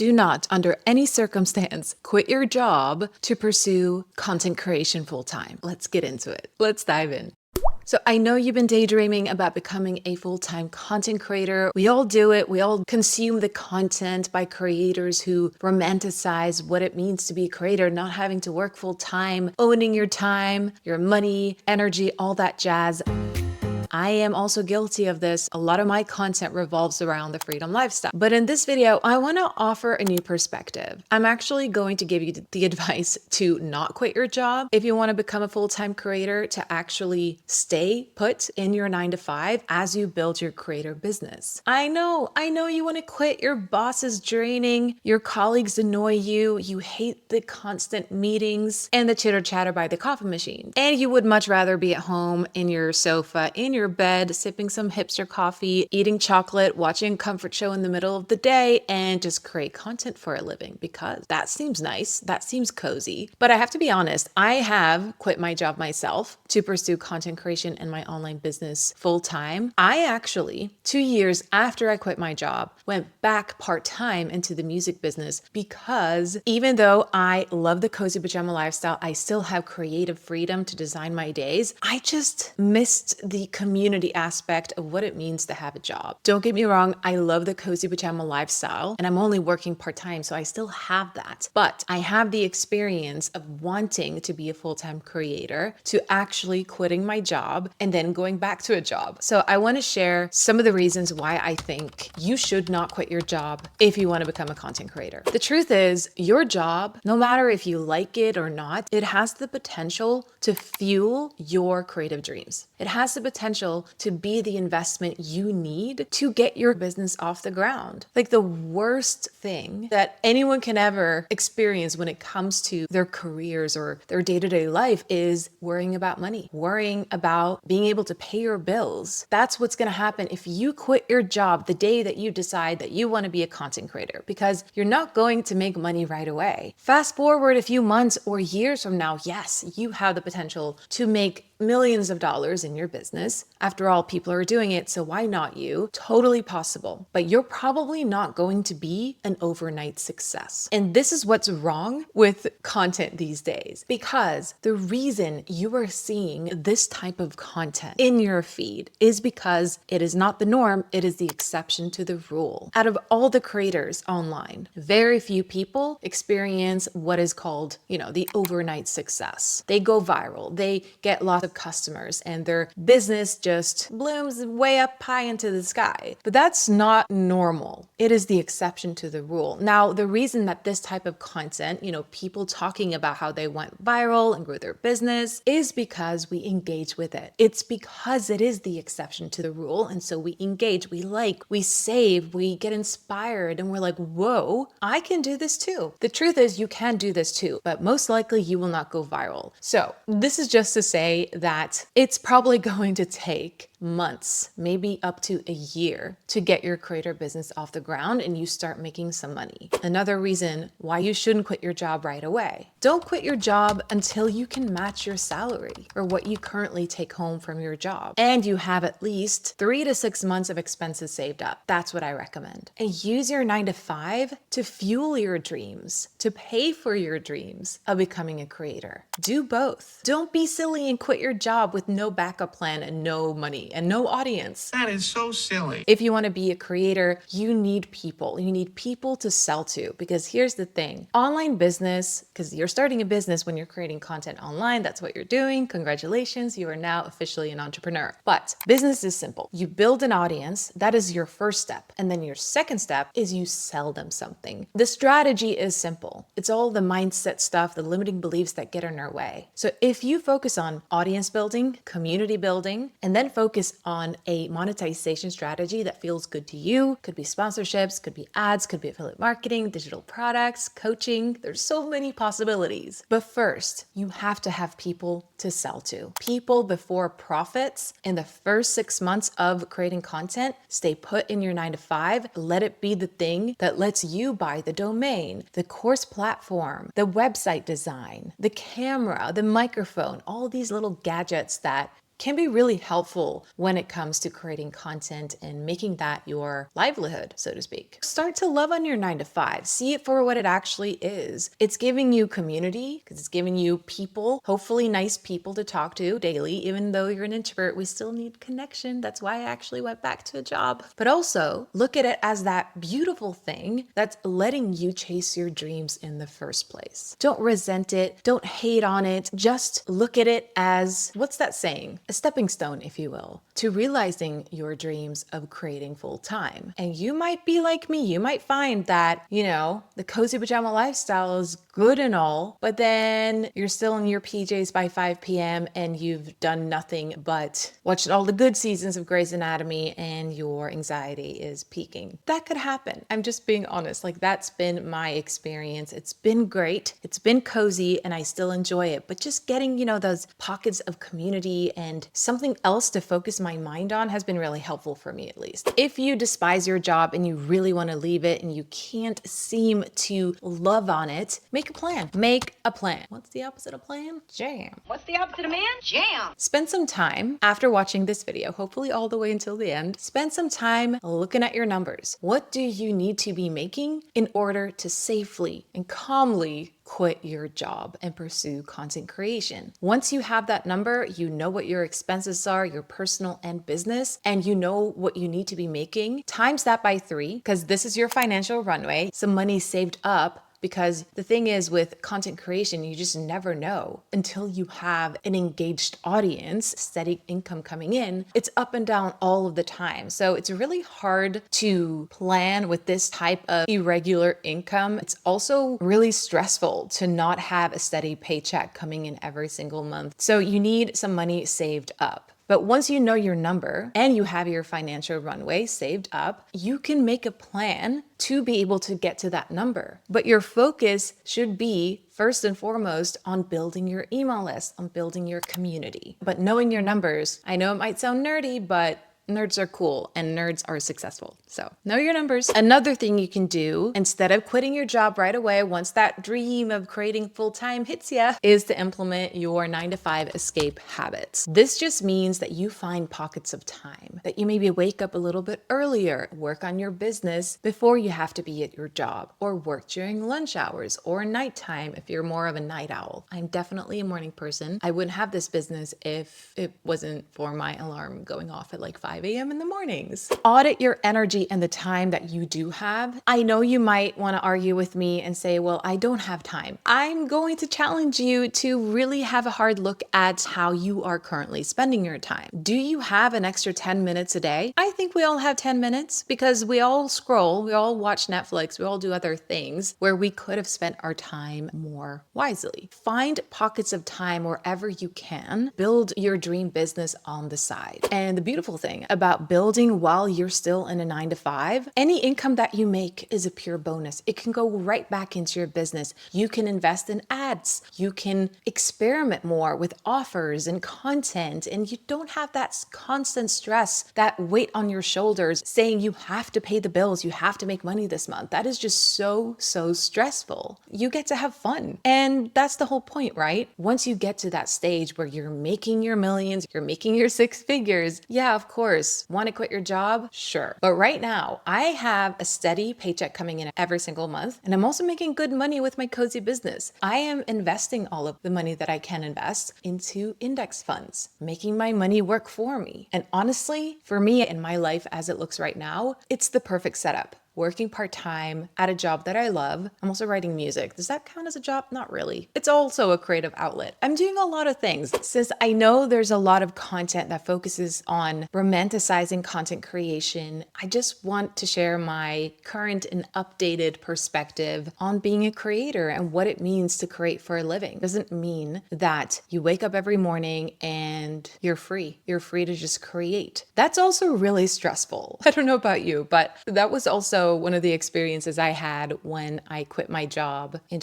Do not, under any circumstance, quit your job to pursue content creation full time. Let's get into it. Let's dive in. So I know you've been daydreaming about becoming a full-time content creator. We all do it. We all consume the content by creators who romanticize what it means to be a creator, not having to work full-time, owning your time, your money, energy, all that jazz. I am also guilty of this. A lot of my content revolves around the freedom lifestyle. But in this video, I want to offer a new perspective. I'm actually going to give you the advice to not quit your job if you want to become a full-time creator, to actually stay put in your 9 to 5 as you build your creator business. I know you want to quit. Your boss is draining. Your colleagues annoy you. You hate the constant meetings and the chitter chatter by the coffee machine. And you would much rather be at home in your sofa, in your bed, sipping some hipster coffee, eating chocolate, watching a comfort show in the middle of the day, and just create content for a living, because that seems nice. That seems cozy. But I have to be honest, I have quit my job myself to pursue content creation and my online business full time. I actually, 2 years after I quit my job, went back part-time into the music business, because even though I love the cozy pajama lifestyle, I still have creative freedom to design my days. I just missed the community aspect of what it means to have a job. Don't get me wrong, I love the cozy pajama lifestyle, and I'm only working part-time, so I still have that. But I have the experience of wanting to be a full-time creator, to actually quitting my job and then going back to a job. So I want to share some of the reasons why I think you should not quit your job if you want to become a content creator. The truth is, your job, no matter if you like it or not, it has the potential to fuel your creative dreams. It has the potential to be the investment you need to get your business off the ground. Like, the worst thing that anyone can ever experience when it comes to their careers or their day-to-day life is worrying about money, worrying about being able to pay your bills. That's what's going to happen if you quit your job the day that you decide that you want to be a content creator, because you're not going to make money right away. Fast forward a few months or years from now, yes, you have the potential to make millions of dollars in your business. After all, people are doing it, so why not you? Totally possible. But you're probably not going to be an overnight success. And this is what's wrong with content these days, because the reason you are seeing this type of content in your feed is because it is not the norm, it is the exception to the rule. Out of all the creators online, very few people experience what is called, the overnight success. They go viral, they get lots of customers, and their business just blooms way up high into the sky. But that's not normal. It is the exception to the rule. Now, the reason that this type of content, people talking about how they went viral and grew their business, is because we engage with it. It's because it is the exception to the rule. And so we engage, we like, we save, we get inspired, and we're like, whoa, I can do this too. The truth is, you can do this too, but most likely you will not go viral. So this is just to say that it's probably going to take months, maybe up to a year, to get your creator business off the ground and you start making some money. Another reason why you shouldn't quit your job right away. Don't quit your job until you can match your salary or what you currently take home from your job, and you have at least 3 to 6 months of expenses saved up. That's what I recommend. And use your 9 to 5 to fuel your dreams, to pay for your dreams of becoming a creator. Do both. Don't be silly and quit your job with no backup plan and no money and no audience. That is so silly. If you want to be a creator, you need people. You need people to sell to, because here's the thing. Online business, because you're starting a business when you're creating content online, that's what you're doing. Congratulations, you are now officially an entrepreneur. But business is simple. You build an audience, that is your first step. And then your second step is you sell them something. The strategy is simple. It's all the mindset stuff, the limiting beliefs that get in our way. So if you focus on audience building, community building, and then focus on a monetization strategy that feels good to you, could be sponsorships, could be ads, could be affiliate marketing, digital products, coaching. There's so many possibilities. But first, you have to have people to sell to. People before profits. In the first 6 months of creating content, stay put in your 9 to 5. Let it be the thing that lets you buy the domain, the course platform, the website design, the camera, the microphone, all these little gadgets that can be really helpful when it comes to creating content and making that your livelihood, so to speak. Start to love on your 9 to 5. See it for what it actually is. It's giving you community because it's giving you people, hopefully nice people to talk to daily. Even though you're an introvert, we still need connection. That's why I actually went back to a job. But also look at it as that beautiful thing that's letting you chase your dreams in the first place. Don't resent it. Don't hate on it. Just look at it as, what's that saying? A stepping stone, if you will, to realizing your dreams of creating full time. And you might be like me. You might find that, the cozy pajama lifestyle is good and all, but then you're still in your PJs by 5 p.m. and you've done nothing but watched all the good seasons of Grey's Anatomy and your anxiety is peaking. That could happen. I'm just being honest. Like, that's been my experience. It's been great. It's been cozy and I still enjoy it, but just getting, those pockets of community and something else to focus my mind on has been really helpful for me, at least. If you despise your job and you really want to leave it and you can't seem to love on it, make a plan. Make a plan. What's the opposite of plan? Jam. What's the opposite of man? Jam. Spend some time after watching this video, hopefully all the way until the end, spend some time looking at your numbers. What do you need to be making in order to safely and calmly quit your job and pursue content creation? Once you have that number, you know what your expenses are, your personal and business, and you know what you need to be making. Times that by 3, because this is your financial runway, some money saved up. Because the thing is, with content creation, you just never know until you have an engaged audience, steady income coming in. It's up and down all of the time. So it's really hard to plan with this type of irregular income. It's also really stressful to not have a steady paycheck coming in every single month. So you need some money saved up. But once you know your number and you have your financial runway saved up, you can make a plan to be able to get to that number. But your focus should be first and foremost on building your email list, on building your community. But knowing your numbers, I know it might sound nerdy, but nerds are cool and nerds are successful. So know your numbers. Another thing you can do instead of quitting your job right away once that dream of creating full-time hits you is to implement your 9 to 5 escape habits. This just means that you find pockets of time, that you maybe wake up a little bit earlier, work on your business before you have to be at your job, or work during lunch hours or nighttime if you're more of a night owl. I'm definitely a morning person. I wouldn't have this business if it wasn't for my alarm going off at like 5 a.m. in the mornings. Audit your energy and the time that you do have. I know you might want to argue with me and say, well, I don't have time. I'm going to challenge you to really have a hard look at how you are currently spending your time. Do you have an extra 10 minutes a day? I think we all have 10 minutes because we all scroll, we all watch Netflix, we all do other things where we could have spent our time more wisely. Find pockets of time wherever you can. Build your dream business on the side. And the beautiful thing about building while you're still in a 9 to 5, any income that you make is a pure bonus. It can go right back into your business. You can invest in ads. You can experiment more with offers and content, and you don't have that constant stress, that weight on your shoulders saying you have to pay the bills, you have to make money this month. That is just so stressful. You get to have fun. And that's the whole point, right? Once you get to that stage where you're making your millions, you're making your 6 figures, yeah, of course, want to quit your job? Sure. But right now, I have a steady paycheck coming in every single month, and I'm also making good money with my cozy business. I am investing all of the money that I can invest into index funds, making my money work for me. And honestly, for me in my life as it looks right now, it's the perfect setup. Working part-time at a job that I love. I'm also writing music. Does that count as a job? Not really. It's also a creative outlet. I'm doing a lot of things. Since I know there's a lot of content that focuses on romanticizing content creation, I just want to share my current and updated perspective on being a creator and what it means to create for a living. It doesn't mean that you wake up every morning and you're free. You're free to just create. That's also really stressful. I don't know about you, but that was also one of the experiences I had when I quit my job in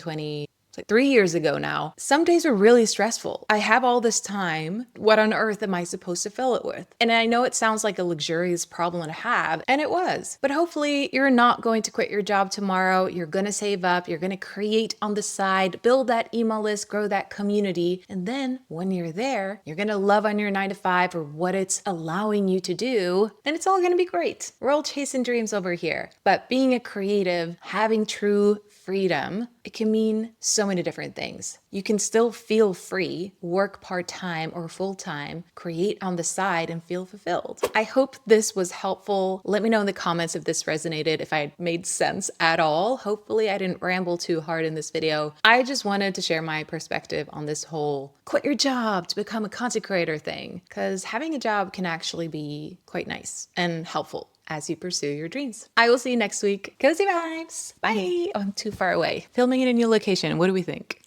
like 3 years ago now, some days were really stressful. I have all this time. What on earth am I supposed to fill it with? And I know it sounds like a luxurious problem to have, and it was. But hopefully you're not going to quit your job tomorrow. You're going to save up. You're going to create on the side, build that email list, grow that community. And then when you're there, you're going to love on your 9 to 5 for what it's allowing you to do. And it's all going to be great. We're all chasing dreams over here. But being a creative, having true freedom, it can mean so many different things. You can still feel free, work part-time or full-time, create on the side and feel fulfilled. I hope this was helpful. Let me know in the comments if this resonated, if I made sense at all. Hopefully I didn't ramble too hard in this video. I just wanted to share my perspective on this whole quit your job to become a content creator thing, because having a job can actually be quite nice and helpful as you pursue your dreams. I will see you next week. Cozy vibes. Bye. Oh, I'm too far away. Filming in a new location. What do we think?